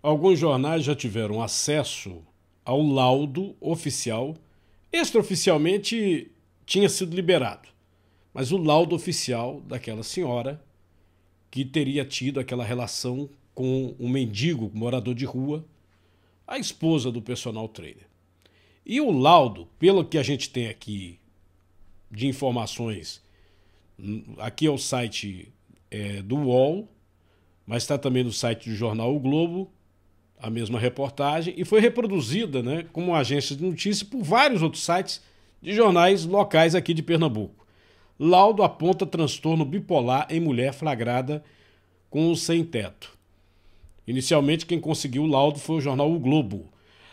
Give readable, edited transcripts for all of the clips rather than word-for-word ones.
Alguns jornais já tiveram acesso ao laudo oficial. Extraoficialmente tinha sido liberado, mas o laudo oficial daquela senhora que teria tido aquela relação com um mendigo, morador de rua, a esposa do personal trainer. E o laudo, pelo que a gente tem aqui de informações, aqui é o site do UOL, mas está também no site do jornal O Globo, a mesma reportagem, e foi reproduzida, né, como agência de notícia por vários outros sites de jornais locais aqui de Pernambuco. Laudo aponta transtorno bipolar em mulher flagrada com o sem-teto. Inicialmente, quem conseguiu o laudo foi o jornal O Globo.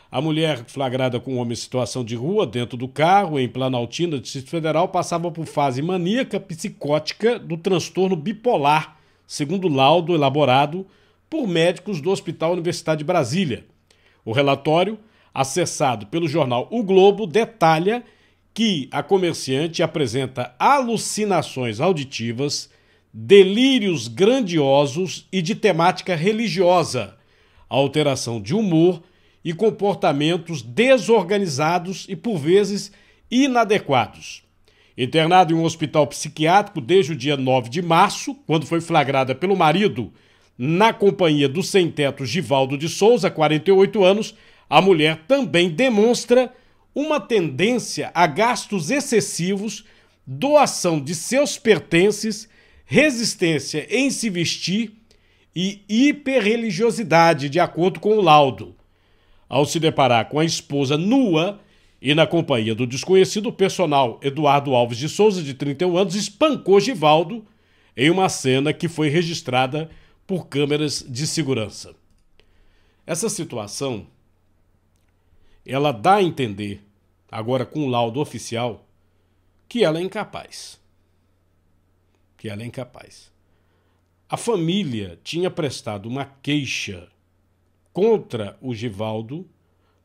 A mulher flagrada com um homem em situação de rua dentro do carro, em Planaltina, Distrito Federal, passava por fase maníaca psicótica do transtorno bipolar, segundo o laudo elaborado por médicos do Hospital Universidade de Brasília. O relatório, acessado pelo jornal O Globo, detalha que a comerciante apresenta alucinações auditivas, delírios grandiosos e de temática religiosa, alteração de humor e comportamentos desorganizados e, por vezes, inadequados. Internado em um hospital psiquiátrico desde o dia 9 de março, quando foi flagrada pelo marido, na companhia do sem-teto Givaldo de Souza, 48 anos, a mulher também demonstra uma tendência a gastos excessivos, doação de seus pertences, resistência em se vestir e hiperreligiosidade, de acordo com o laudo. Ao se deparar com a esposa nua e na companhia do desconhecido, o personal Eduardo Alves de Souza, de 31 anos, espancou Givaldo em uma cena que foi registrada por câmeras de segurança. Essa situação, ela dá a entender, agora com o laudo oficial, que ela é incapaz. Que ela é incapaz. A família tinha prestado uma queixa contra o Givaldo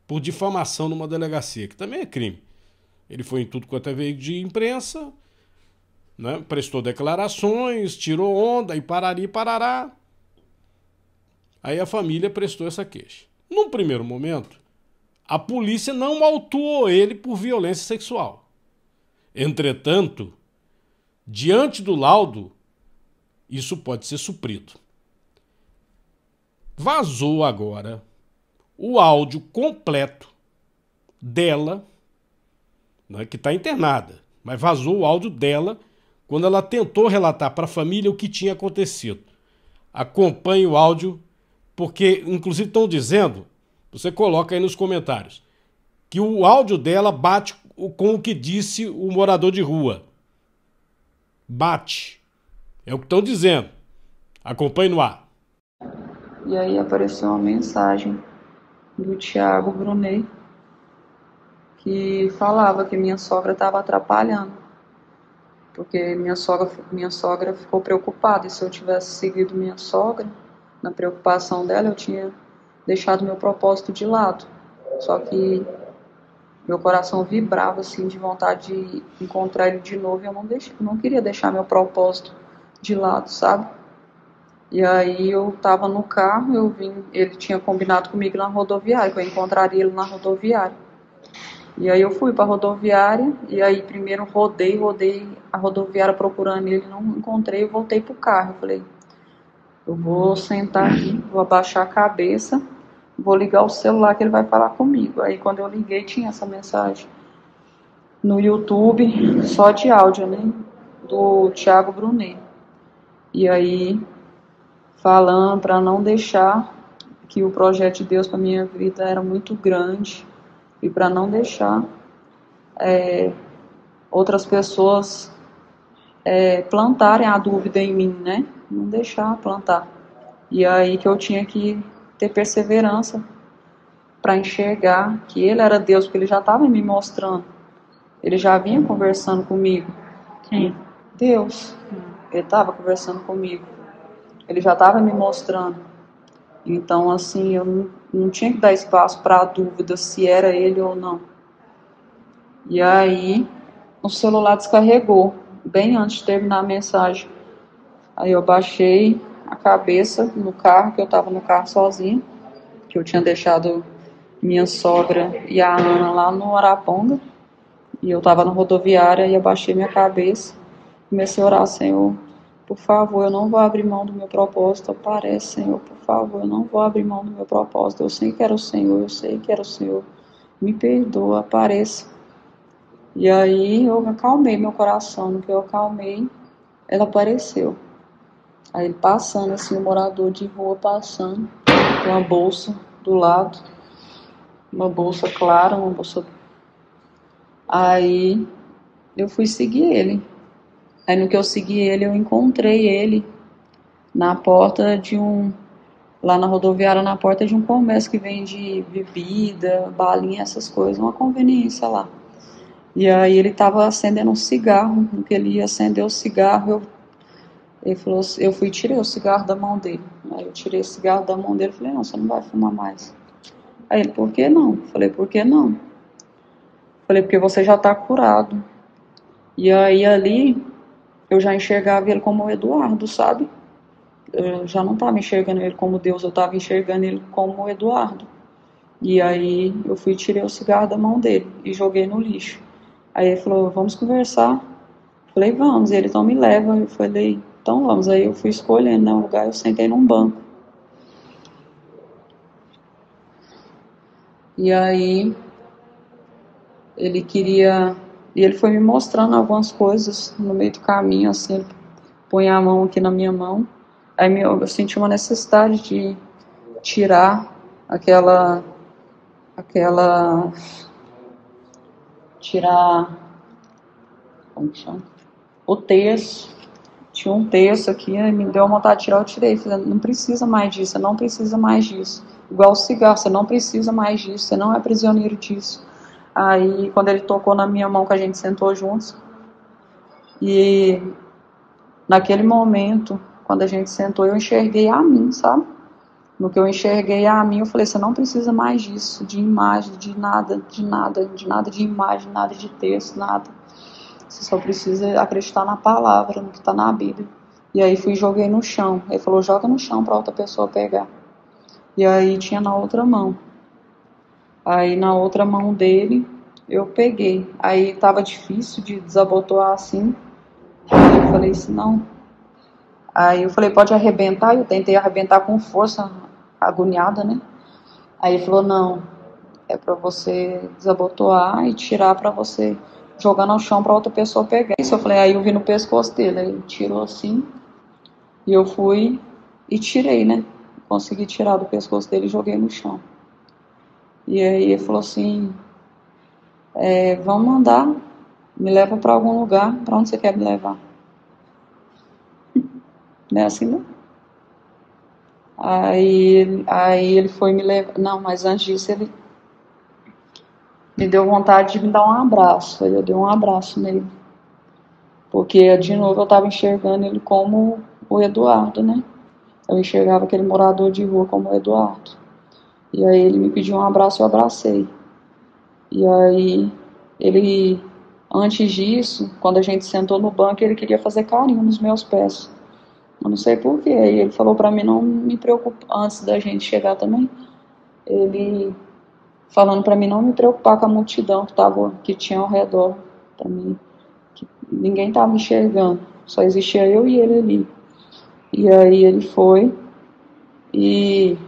por difamação numa delegacia, que também é crime. Ele foi em tudo quanto é veículo de imprensa, né, prestou declarações, tirou onda e parari parará. Aí a família prestou essa queixa. Num primeiro momento, a polícia não autuou ele por violência sexual. Entretanto, diante do laudo, isso pode ser suprido. Vazou agora o áudio completo dela, né, que está internada, mas vazou o áudio dela quando ela tentou relatar para a família o que tinha acontecido. Acompanhe o áudio, porque inclusive estão dizendo, você coloca aí nos comentários, que o áudio dela bate com o que disse o morador de rua. Bate. É o que estão dizendo. Acompanhe no ar. E aí apareceu uma mensagem do Thiago Brunet, que falava que minha sogra estava atrapalhando, porque minha sogra ficou preocupada, e se eu tivesse seguido minha sogra, na preocupação dela, eu tinha deixado meu propósito de lado. Só que meu coração vibrava assim de vontade de encontrar ele de novo, e eu não queria deixar meu propósito de lado, sabe? E aí eu tava no carro, ele tinha combinado comigo na rodoviária, que eu encontraria ele na rodoviária. E aí eu fui pra rodoviária, e aí primeiro rodei a rodoviária procurando ele, não encontrei, eu voltei pro carro. Eu falei, eu vou sentar aqui, vou abaixar a cabeça, vou ligar o celular que ele vai falar comigo. Aí quando eu liguei tinha essa mensagem no YouTube, só de áudio, né, do Thiago Brunet. E aí falando para não deixar, que o projeto de Deus para minha vida era muito grande, e para não deixar outras pessoas plantarem a dúvida em mim, né? Não deixar plantar. E aí que eu tinha que ter perseverança para enxergar que ele era Deus, porque ele já estava me mostrando. Ele já vinha conversando comigo. Quem? Deus. Ele estava conversando comigo. Ele já estava me mostrando. Então, assim, eu não tinha que dar espaço para a dúvida se era ele ou não. E aí, o celular descarregou, bem antes de terminar a mensagem. Aí eu baixei a cabeça no carro, que eu estava no carro sozinha. que eu tinha deixado minha sogra e a Ana lá no Araponga, e eu estava na rodoviária e abaixei minha cabeça, comecei a orar: Senhor, por favor, eu não vou abrir mão do meu propósito, aparece, Senhor, por favor, eu não vou abrir mão do meu propósito, eu sei que era o Senhor, eu sei que era o Senhor, me perdoa, apareça. E aí eu acalmei meu coração, no que eu acalmei, ela apareceu. Aí ele passando assim, o morador de rua passando, com uma bolsa do lado, uma bolsa clara, uma bolsa. Aí eu fui seguir ele. Aí no que eu segui ele, eu encontrei ele na porta de lá na rodoviária, na porta de um comércio que vende bebida, balinha, essas coisas, uma conveniência lá. E aí ele estava acendendo um cigarro. No que ele ia acender o cigarro, ele falou, eu fui e tirei o cigarro da mão dele. Aí eu tirei o cigarro da mão dele e falei: não, você não vai fumar mais. Aí ele: por que não? Falei: por que não? Falei: porque você já está curado. E aí ali eu já enxergava ele como o Eduardo, sabe? Eu já não estava enxergando ele como Deus, eu estava enxergando ele como o Eduardo. E aí eu fui e tirei o cigarro da mão dele e joguei no lixo. Aí ele falou: vamos conversar. Falei: vamos. E ele: então me leva. Eu falei: então vamos. Aí eu fui escolhendo, né, um lugar, eu sentei num banco. E aí ele queria... E ele foi me mostrando algumas coisas no meio do caminho, assim, ele põe a mão aqui na minha mão. Aí eu senti uma necessidade de tirar tirar, como que chama? O terço. Tinha um terço aqui, me deu vontade de tirar, eu tirei. Falei: não precisa mais disso, você não precisa mais disso. Igual o cigarro, você não precisa mais disso, você não é prisioneiro disso. Aí, quando ele tocou na minha mão, que a gente sentou juntos, e naquele momento, quando a gente sentou, eu enxerguei a mim, sabe? No que eu enxerguei a mim, eu falei: você não precisa mais disso, de imagem, de nada, de nada, de nada de imagem, nada de texto, nada. Você só precisa acreditar na palavra, no que está na Bíblia. E aí fui e joguei no chão. Ele falou: joga no chão para outra pessoa pegar. E aí tinha na outra mão. Aí na outra mão dele, eu peguei. Aí estava difícil de desabotoar assim. Aí eu falei assim: não. Aí eu falei: pode arrebentar. Eu tentei arrebentar com força, agoniada, né? Aí ele falou: não, é para você desabotoar e tirar para você jogar no chão para outra pessoa pegar. Isso eu falei. Aí eu vi no pescoço dele, aí ele tirou assim, e eu fui e tirei, né? Consegui tirar do pescoço dele e joguei no chão. E aí ele falou assim: vamos andar, me leva para algum lugar. Para onde você quer me levar? Não é assim, não? Aí ele foi me levar. Não, mas antes disso ele me deu vontade de me dar um abraço. Aí eu dei um abraço nele. Porque, de novo, eu estava enxergando ele como o Eduardo, né? Eu enxergava aquele morador de rua como o Eduardo. E aí ele me pediu um abraço, eu abracei. E aí ele, antes disso, quando a gente sentou no banco, ele queria fazer carinho nos meus pés. Eu não sei porquê. Aí ele falou pra mim não me preocupar, antes da gente chegar também, ele falando pra mim não me preocupar com a multidão que tinha ao redor, pra mim, que ninguém estava enxergando, só existia eu e ele ali. E aí ele foi e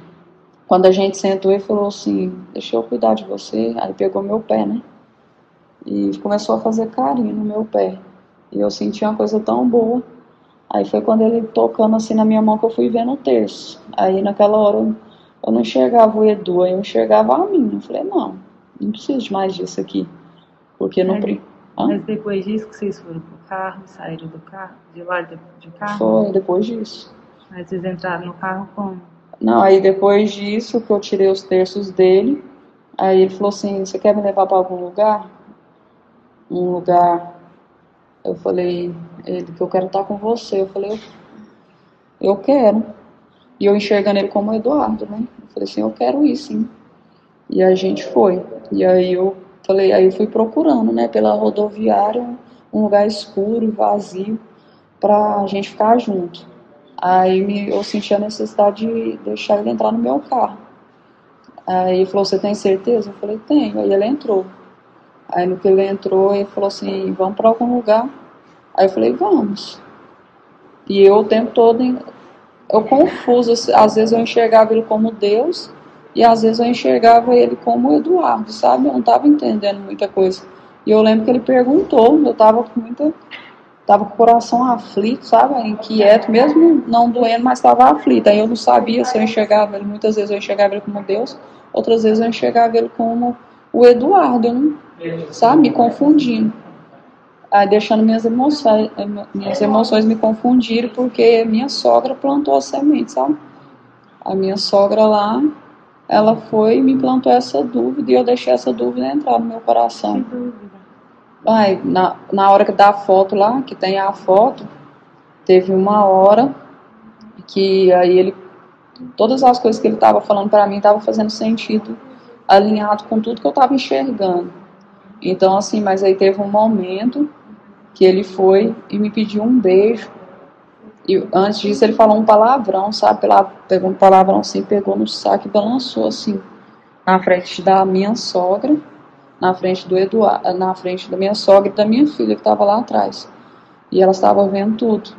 quando a gente sentou, ele falou assim: deixa eu cuidar de você. Aí pegou meu pé, né? E começou a fazer carinho no meu pé. E eu senti uma coisa tão boa. Aí foi quando ele tocando assim na minha mão que eu fui vendo o terço. Aí naquela hora eu não enxergava o Edu, aí eu enxergava a mim. Eu falei: não preciso de mais disso aqui. Porque não... Mas depois disso que vocês foram pro carro, saíram do carro, de lá de carro? Foi, depois disso. Aí vocês entraram no carro como? Não, aí depois disso que eu tirei os terços dele, aí ele falou assim: você quer me levar para algum lugar? Um lugar... Eu falei, ele, que eu quero estar com você. Eu falei: eu quero. E eu enxergando ele como Eduardo, né? Eu falei assim: eu quero ir, sim. E a gente foi. E aí eu falei, aí eu fui procurando, né, pela rodoviária, um lugar escuro e vazio pra gente ficar junto. Aí eu senti a necessidade de deixar ele entrar no meu carro. Aí ele falou, você tem certeza? Eu falei, tenho. Aí ele entrou. Aí no que ele entrou, ele falou assim, vamos para algum lugar? Aí eu falei, vamos. E eu o tempo todo, eu confuso, às vezes eu enxergava ele como Deus, e às vezes eu enxergava ele como Eduardo, sabe? Eu não estava entendendo muita coisa. E eu lembro que ele perguntou, eu tava com o coração aflito, sabe? Inquieto, mesmo não doendo, mas estava aflito. Aí eu não sabia se eu enxergava ele, muitas vezes eu enxergava ele como Deus, outras vezes eu enxergava ele como o Eduardo, eu não, sabe? Me confundindo. Aí deixando minhas emoções me confundirem, porque minha sogra plantou a semente, sabe? A minha sogra lá, ela foi e me plantou essa dúvida, e eu deixei essa dúvida entrar no meu Que coração. dúvida. Ai, na hora que dá a foto lá, que tem a foto, teve uma hora que aí ele, todas as coisas que ele estava falando para mim estavam fazendo sentido, alinhado com tudo que eu estava enxergando. Então, assim, mas aí teve um momento que ele foi e me pediu um beijo. E antes disso ele falou um palavrão, sabe? Pegou um palavrão assim, pegou no saco e balançou assim, na frente da minha sogra, na frente do Eduardo, na frente da minha sogra e da minha filha que estava lá atrás. E elas estavam vendo tudo.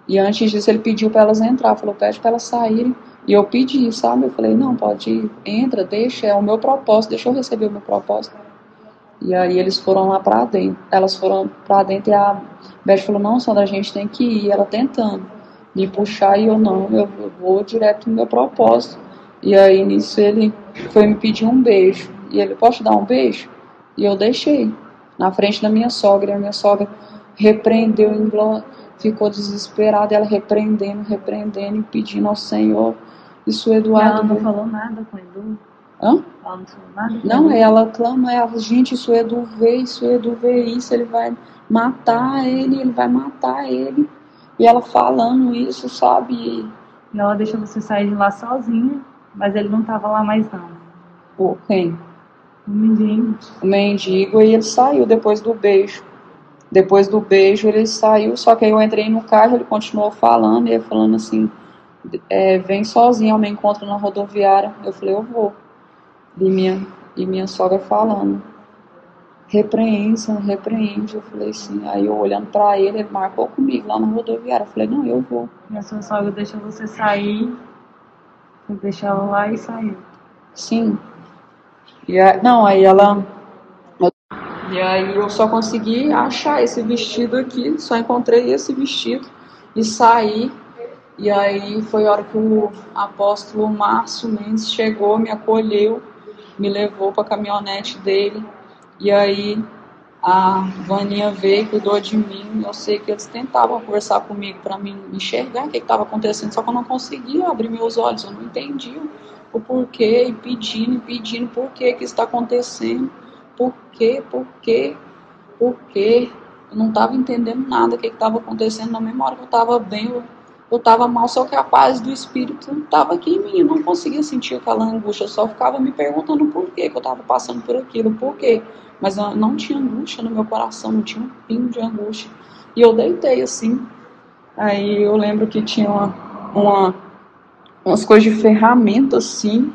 E antes disso ele pediu para elas entrar, falou, pede para elas saírem. E eu pedi, sabe? Eu falei, não, pode ir, entra, deixa, é o meu propósito, deixa eu receber o meu propósito. E aí eles foram lá para dentro. Elas foram para dentro e a Beth falou, não, Sandra, a gente tem que ir. Ela tentando me puxar e eu não, eu vou direto no meu propósito. E aí nisso ele foi me pedir um beijo. E ele, posso te dar um beijo? E eu deixei. Na frente da minha sogra. E a minha sogra repreendeu, ficou desesperada. Ela repreendendo e pedindo ao Senhor. Isso, Eduardo. Ela não falou nada com o Edu? Hã? Ela não falou nada com o Não, Edu? ela clama, gente, isso é do ver isso, ele vai matar ele vai matar ele. E ela falando isso, sabe? E ela deixou você sair de lá sozinha, mas ele não tava lá mais não. O quem? O menino. O mendigo, e ele saiu depois do beijo. Depois do beijo ele saiu, só que aí eu entrei no carro, ele continuou falando, e ele falando assim, vem sozinho ao meu encontro na rodoviária. Eu falei, eu vou. E minha sogra falando, repreende, você não repreende. Eu falei assim, aí eu olhando pra ele, ele marcou comigo lá na rodoviária. Eu falei, não, eu vou. E a sua sogra deixou você sair, você deixou ela lá e saiu. Sim. Não, aí ela. E aí eu só consegui achar esse vestido aqui, só encontrei esse vestido e saí. E aí foi a hora que o apóstolo Márcio Mendes chegou, me acolheu, me levou para a caminhonete dele. E aí a Vaninha veio, cuidou de mim. Eu sei que eles tentavam conversar comigo para me enxergar o que estava acontecendo, só que eu não conseguia abrir meus olhos, eu não entendia o porquê, e pedindo por que isso está acontecendo, por quê, por quê. Eu não estava entendendo nada do que estava acontecendo. Na mesma hora que eu estava bem, eu estava mal, só que a paz do Espírito estava aqui em mim, eu não conseguia sentir aquela angústia, eu só ficava me perguntando por que eu estava passando por aquilo, por quê. Mas eu não tinha angústia no meu coração, não tinha um pingo de angústia. E eu deitei assim. Aí eu lembro que tinha umas coisas de ferramenta assim,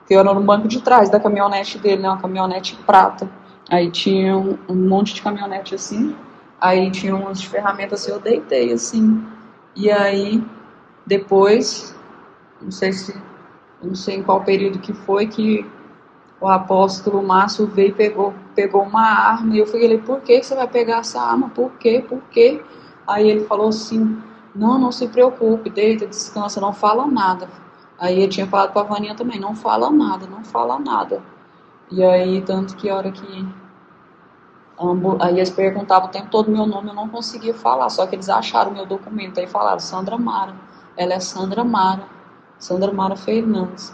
que era no banco de trás da caminhonete dele, né? Uma caminhonete prata. Aí tinha um monte de caminhonete assim. Aí tinha umas ferramentas assim, eu deitei assim. E aí depois, não sei em qual período que foi, que o apóstolo Márcio veio e pegou uma arma. E eu falei, por que você vai pegar essa arma? Por quê? Por quê? Aí ele falou assim, não se preocupe, deita, descansa, não fala nada. Aí eu tinha falado para a Vaninha também, não fala nada, não fala nada. E aí, tanto que a hora que... Aí eles perguntavam o tempo todo meu nome, eu não conseguia falar, só que eles acharam meu documento. Aí falaram, Sandra Mara, ela é Sandra Mara Fernandes.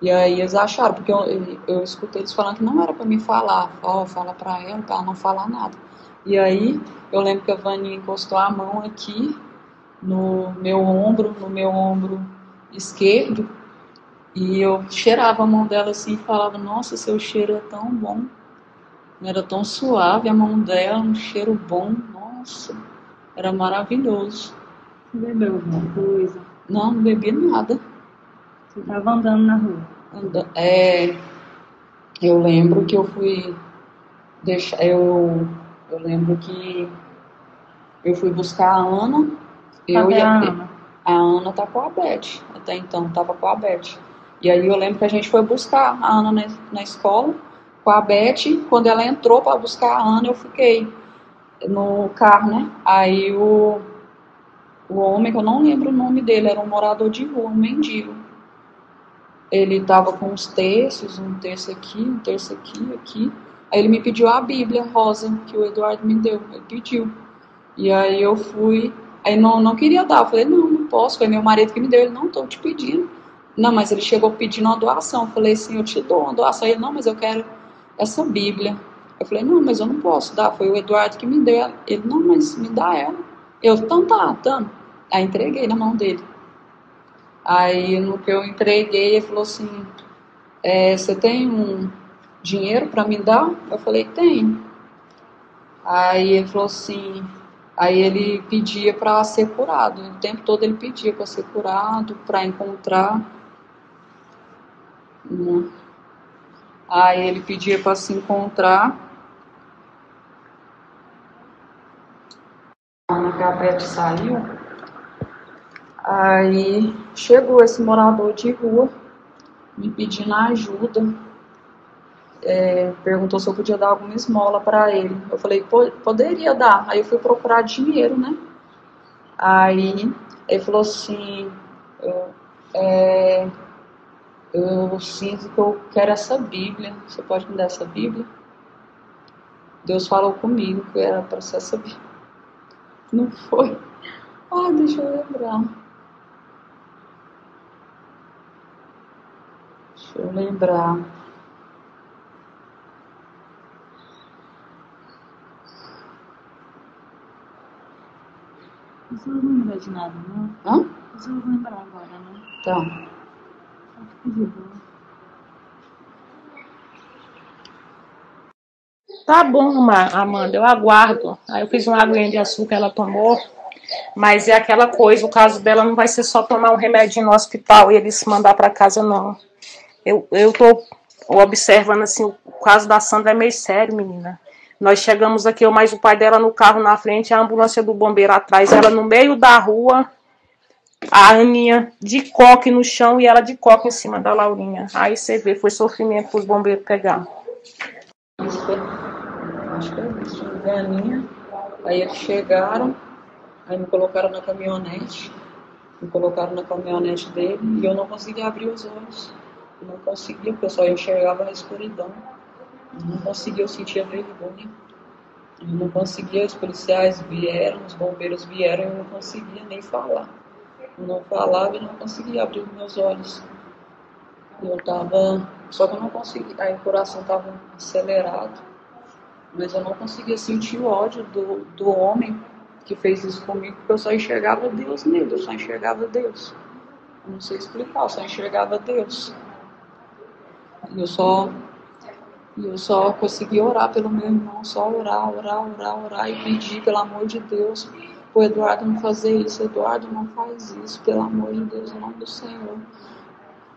E aí eles acharam, porque eu escutei eles falando que não era para me falar, fala para ela não falar nada. E aí eu lembro que a Vaninha encostou a mão aqui no meu ombro esquerdo, e eu cheirava a mão dela assim e falava, nossa, seu cheiro é tão bom, era tão suave a mão dela, um cheiro bom, nossa, era maravilhoso. Você bebeu alguma coisa? Não bebi nada. Você estava andando na rua? É, eu lembro que eu fui deixar. Eu lembro que eu fui buscar a Ana. Eu Cadê e a a, Ana? a Ana tá com a Beth. Até então tava com a Beth. E aí eu lembro que a gente foi buscar a Ana na escola com a Beth. Quando ela entrou para buscar a Ana, eu fiquei no carro, né? Aí o homem, que eu não lembro o nome dele, era um morador de rua, um mendigo. Ele tava com uns terços, um terço aqui, um terço aqui, aqui. Aí ele me pediu a Bíblia rosa que o Eduardo me deu. Ele pediu. E aí eu fui. Aí não queria dar. Eu falei, não posso. Foi meu marido que me deu. Ele, não, tô te pedindo. Não, mas ele chegou pedindo uma doação. Eu falei assim, eu te dou uma doação. Ele, não, mas eu quero essa Bíblia. Eu falei, não, mas eu não posso dar. Foi o Eduardo que me deu. Ele, não, mas me dá ela. Eu, então tá. Aí entreguei na mão dele. Aí no que eu entreguei, ele falou assim, você tem um dinheiro para me dar? Eu falei, tenho. Aí ele falou assim, aí ele pedia para ser curado. O tempo todo ele pedia para ser curado, para encontrar. Né? Aí ele pedia para se encontrar. A Ana Capete saiu. Aí chegou esse morador de rua me pedindo ajuda. Perguntou se eu podia dar alguma esmola para ele. Eu falei, poderia dar. Aí eu fui procurar dinheiro, né? Aí ele falou assim, eu, é, eu sinto que eu quero essa Bíblia. Você pode me dar essa Bíblia? Deus falou comigo que era para ser essa Bíblia. Não foi? Ah, deixa eu lembrar. Deixa eu lembrar. Você não lembra de nada, não? Hã? Você não lembra agora, não? Então, Só fica de boa. Tá bom, Amanda, eu aguardo. Aí eu fiz uma aguinha de açúcar, ela tomou. Mas é aquela coisa, o caso dela não vai ser só tomar um remédio no hospital e ele se mandar para casa, não. Eu tô observando assim, o caso da Sandra é meio sério, menina. Nós chegamos aqui, eu mais o pai dela no carro na frente, a ambulância do bombeiro atrás, ela no meio da rua, a Aninha de coque no chão e ela de coque em cima da Laurinha. Aí você vê, foi sofrimento para os bombeiros pegar. isso foi, acho que é isso, uma galinha. Aí eles chegaram, aí me colocaram na caminhonete. Me colocaram na caminhonete dele e eu não conseguia abrir os olhos. Eu não conseguia, porque eu só enxergava na escuridão. Eu não conseguia, eu sentia vergonha. Eu não conseguia, os policiais vieram, os bombeiros vieram e eu não conseguia nem falar. Eu não falava e não conseguia abrir os meus olhos. Eu tava, só que eu não conseguia, aí o coração estava acelerado, mas eu não conseguia sentir o ódio do homem que fez isso comigo, porque eu só enxergava Deus nele, eu só enxergava Deus. Eu não sei explicar, eu só enxergava Deus. E eu só conseguia orar pelo meu irmão, só orar e pedir, pelo amor de Deus, o Eduardo não fazer isso, Eduardo não faz isso, pelo amor de Deus, em nome do Senhor.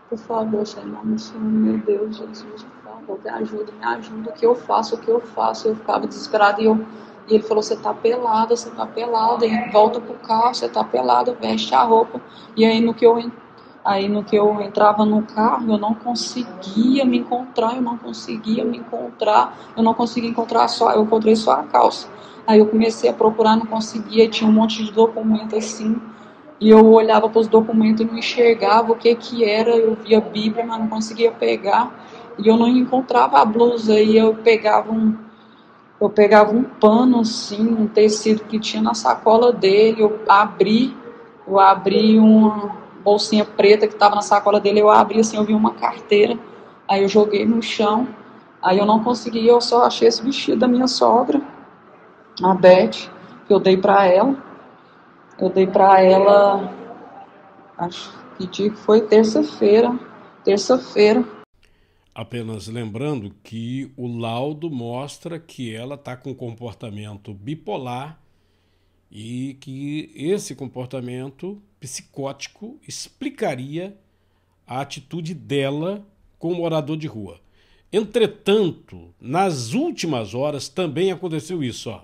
Por favor, Senhor, em nome do Senhor, meu Deus, Jesus, por favor, me ajuda, o que eu faço, Eu ficava desesperada e ele falou, você tá pelada, volta pro carro, você tá pelada, veste a roupa. E aí no que eu entrava no carro, eu não conseguia me encontrar, eu não conseguia encontrar eu encontrei só a calça. Aí eu comecei a procurar, não conseguia, tinha um monte de documento assim, e eu olhava para os documentos e não enxergava o que era, eu via a Bíblia, mas não conseguia pegar, e eu não encontrava a blusa, e eu pegava um pano assim, um tecido que tinha na sacola dele, eu abri uma bolsinha preta que estava na sacola dele, eu abri assim, eu vi uma carteira, aí eu joguei no chão, aí eu não consegui, eu só achei esse vestido da minha sogra, a Beth, que eu dei para ela, acho que dia que foi terça-feira, Apenas lembrando que o laudo mostra que ela está com comportamento bipolar e que esse comportamento psicótico explicaria a atitude dela com morador de rua. Entretanto, nas últimas horas também aconteceu isso. Ó.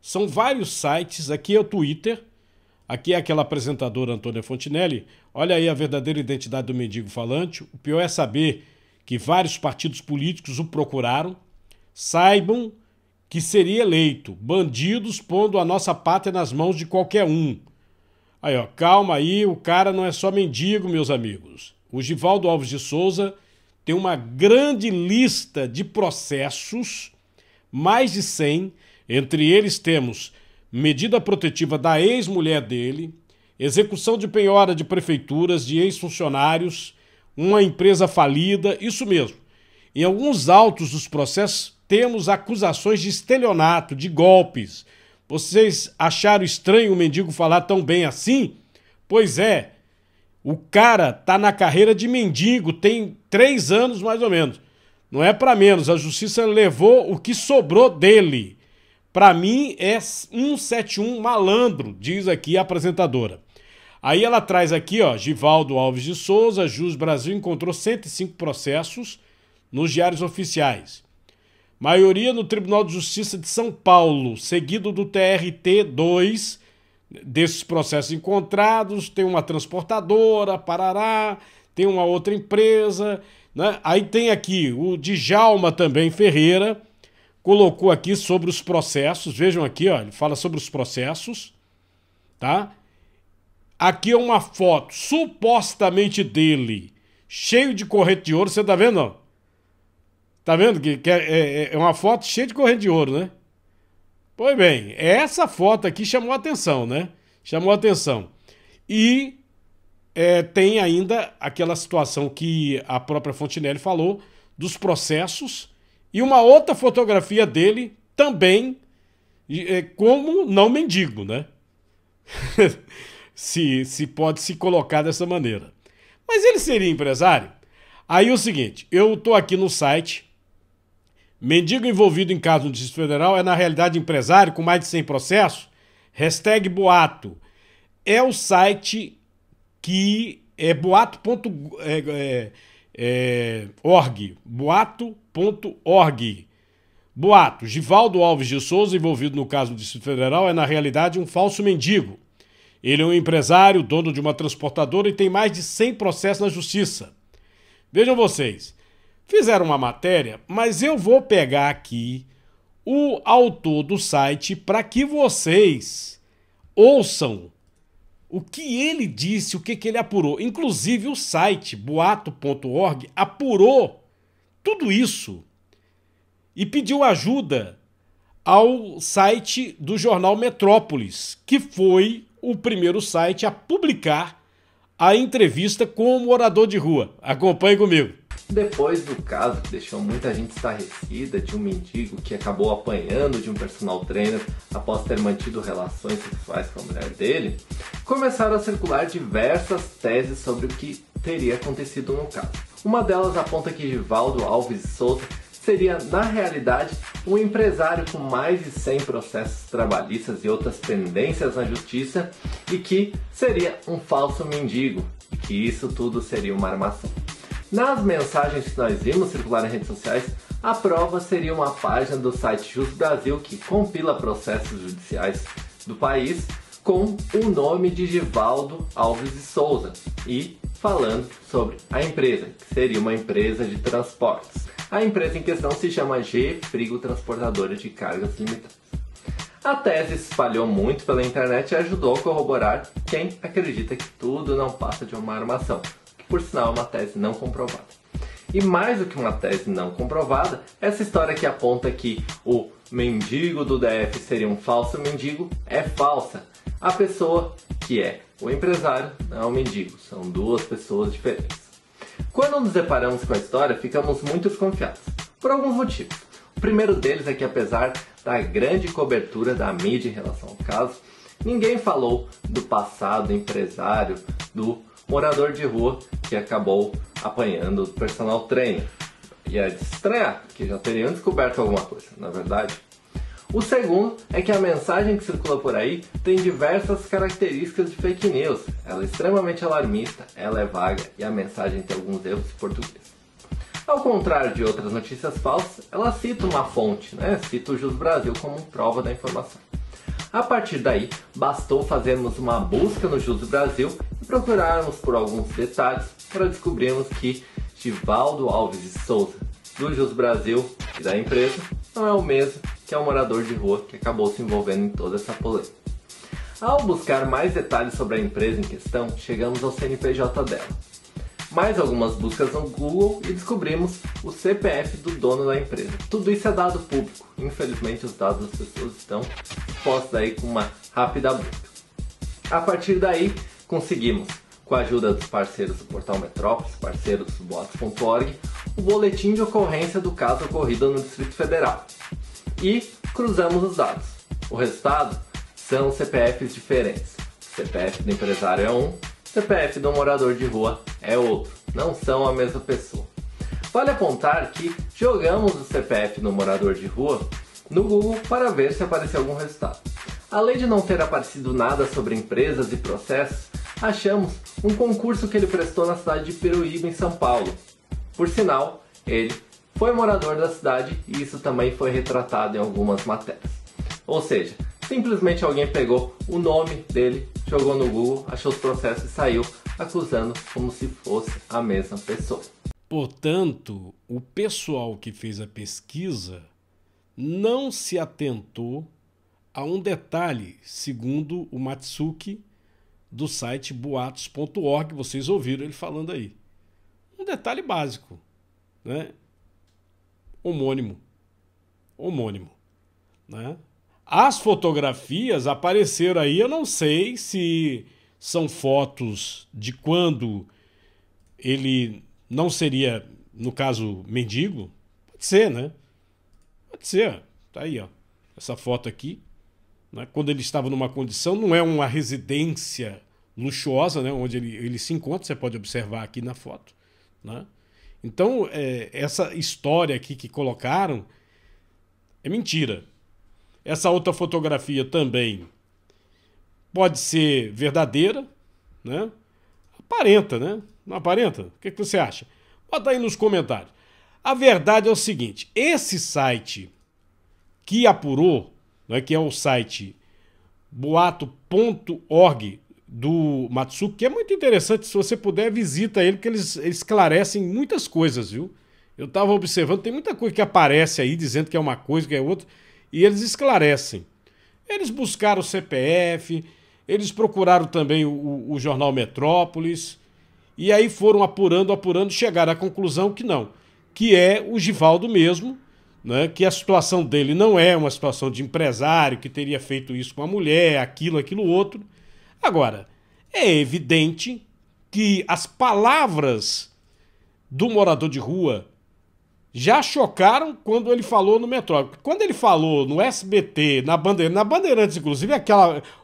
São vários sites, aqui é o Twitter, aqui é aquela apresentadora Antônia Fontinelli. Olha aí a verdadeira identidade do mendigo falante. O pior é saber que vários partidos políticos o procuraram. Saibam que seria eleito. Bandidos pondo a nossa pátria nas mãos de qualquer um. Aí, ó, calma aí, o cara não é só mendigo, meus amigos. O Givaldo Alves de Souza tem uma grande lista de processos, mais de 100. Entre eles temos medida protetiva da ex-mulher dele, execução de penhora de prefeituras, de ex-funcionários, uma empresa falida, isso mesmo. Em alguns autos dos processos temos acusações de estelionato, de golpes. Vocês acharam estranho o mendigo falar tão bem assim? Pois é, o cara tá na carreira de mendigo, tem 3 anos mais ou menos. Não é para menos, a justiça levou o que sobrou dele. Para mim é 171 malandro, diz aqui a apresentadora. Aí ela traz aqui, ó, Givaldo Alves de Souza, Jus Brasil encontrou 105 processos nos diários oficiais. Maioria no Tribunal de Justiça de São Paulo, seguido do TRT2, desses processos encontrados, tem uma transportadora, Parará, tem uma outra empresa, né? Aí tem aqui o Djalma também Ferreira, colocou aqui sobre os processos, vejam aqui, ó, ele fala sobre os processos, tá? Aqui é uma foto supostamente dele, cheio de corrente de ouro, você tá vendo, ó? Tá vendo que é uma foto cheia de corrente de ouro, né? Pois bem, essa foto aqui chamou a atenção, né? Chamou a atenção. E tem ainda aquela situação que a própria Fontinelli falou, dos processos, e uma outra fotografia dele também como não mendigo, né? se pode se colocar dessa maneira. Mas ele seria empresário? Aí é o seguinte, eu tô aqui no site, mendigo envolvido em caso no Distrito Federal é na realidade empresário com mais de 100 processos? Hashtag boato. É o site que é boato.org. Boato.org. Boato. Givaldo Alves de Souza, envolvido no caso do Distrito Federal, é na realidade um falso mendigo. Ele é um empresário, dono de uma transportadora e tem mais de 100 processos na justiça. Vejam vocês. Fizeram uma matéria, mas eu vou pegar aqui o autor do site para que vocês ouçam o que ele disse, o que ele apurou. Inclusive o site boato.org apurou tudo isso e pediu ajuda ao site do jornal Metrópolis, que foi o primeiro site a publicar a entrevista com o morador de rua. Acompanhe comigo. Depois do caso que deixou muita gente estarrecida de um mendigo que acabou apanhando de um personal trainer após ter mantido relações sexuais com a mulher dele, começaram a circular diversas teses sobre o que teria acontecido no caso. Uma delas aponta que Givaldo Alves de Souza seria, na realidade, um empresário com mais de 100 processos trabalhistas e outras pendências na justiça e que seria um falso mendigo, e que isso tudo seria uma armação. Nas mensagens que nós vimos circular em redes sociais, a prova seria uma página do site Jus Brasil que compila processos judiciais do país com o nome de Givaldo Alves de Souza e falando sobre a empresa, que seria uma empresa de transportes. A empresa em questão se chama G Frigo Transportadora de Cargas Limitadas. A tese se espalhou muito pela internet e ajudou a corroborar quem acredita que tudo não passa de uma armação. Por sinal, é uma tese não comprovada. E mais do que uma tese não comprovada, essa história que aponta que o mendigo do DF seria um falso mendigo é falsa. A pessoa que é o empresário não é um mendigo, são duas pessoas diferentes. Quando nos deparamos com a história, ficamos muito desconfiados, por alguns motivos. O primeiro deles é que, apesar da grande cobertura da mídia em relação ao caso, ninguém falou do passado empresário do morador de rua que acabou apanhando o personal trainer. E é de estranhar, porque já teriam descoberto alguma coisa, na verdade. O segundo é que a mensagem que circula por aí tem diversas características de fake news. Ela é extremamente alarmista, ela é vaga e a mensagem tem alguns erros de português. Ao contrário de outras notícias falsas, ela cita uma fonte, cita o Jus Brasil como prova da informação. A partir daí, bastou fazermos uma busca no Jus Brasil e procurarmos por alguns detalhes para descobrirmos que Givaldo Alves de Souza, do Jus Brasil e da empresa, não é o mesmo que é o morador de rua que acabou se envolvendo em toda essa polêmica. Ao buscar mais detalhes sobre a empresa em questão, chegamos ao CNPJ dela. Mais algumas buscas no Google e descobrimos o CPF do dono da empresa. Tudo isso é dado público. Infelizmente os dados das pessoas estão postos aí com uma rápida busca. A partir daí conseguimos, com a ajuda dos parceiros do Portal Metrópolis, parceiros do Boatos.org, o boletim de ocorrência do caso ocorrido no Distrito Federal. E cruzamos os dados. O resultado são CPFs diferentes. O CPF do empresário é um, CPF do morador de rua é outro, não são a mesma pessoa. Vale apontar que jogamos o CPF do morador de rua no Google para ver se apareceu algum resultado. Além de não ter aparecido nada sobre empresas e processos, achamos um concurso que ele prestou na cidade de Peruíbe, em São Paulo. Por sinal, ele foi morador da cidade e isso também foi retratado em algumas matérias. Ou seja, simplesmente alguém pegou o nome dele, jogou no Google, achou os processos e saiu acusando como se fosse a mesma pessoa. Portanto, o pessoal que fez a pesquisa não se atentou a um detalhe, segundo o Matsuki, do site boatos.org, vocês ouviram ele falando aí. Um detalhe básico, Homônimo. As fotografias apareceram aí, eu não sei se são fotos de quando ele não seria, no caso, mendigo. Pode ser, Pode ser. Tá aí, ó. Essa foto aqui. Quando ele estava numa condição, não é uma residência luxuosa, onde ele se encontra, você pode observar aqui na foto. Então, essa história aqui que colocaram é mentira. Essa outra fotografia também pode ser verdadeira, Aparenta, Não aparenta? O que você acha? Bota aí nos comentários. A verdade é o seguinte, esse site que apurou, que é o site boato.org do Matsuki, que é muito interessante, se você puder, visita ele, porque eles esclarecem muitas coisas, viu? Eu estava observando, tem muita coisa que aparece aí, dizendo que é uma coisa, que é outra, e eles esclarecem. Eles buscaram o CPF, eles procuraram também o jornal Metrópolis, e aí foram apurando, chegaram à conclusão que não, que é o Givaldo mesmo, que a situação dele não é uma situação de empresário que teria feito isso com a mulher, aquilo outro. Agora, é evidente que as palavras do morador de rua já chocaram quando ele falou no Metrópole. Quando ele falou no SBT, na Bandeirantes, inclusive,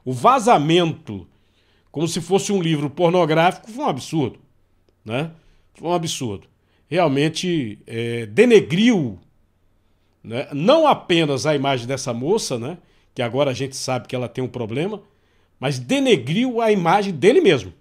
o vazamento, como se fosse um livro pornográfico, foi um absurdo. Foi um absurdo. Realmente denegriu, não apenas a imagem dessa moça, que agora a gente sabe que ela tem um problema, mas denegriu a imagem dele mesmo.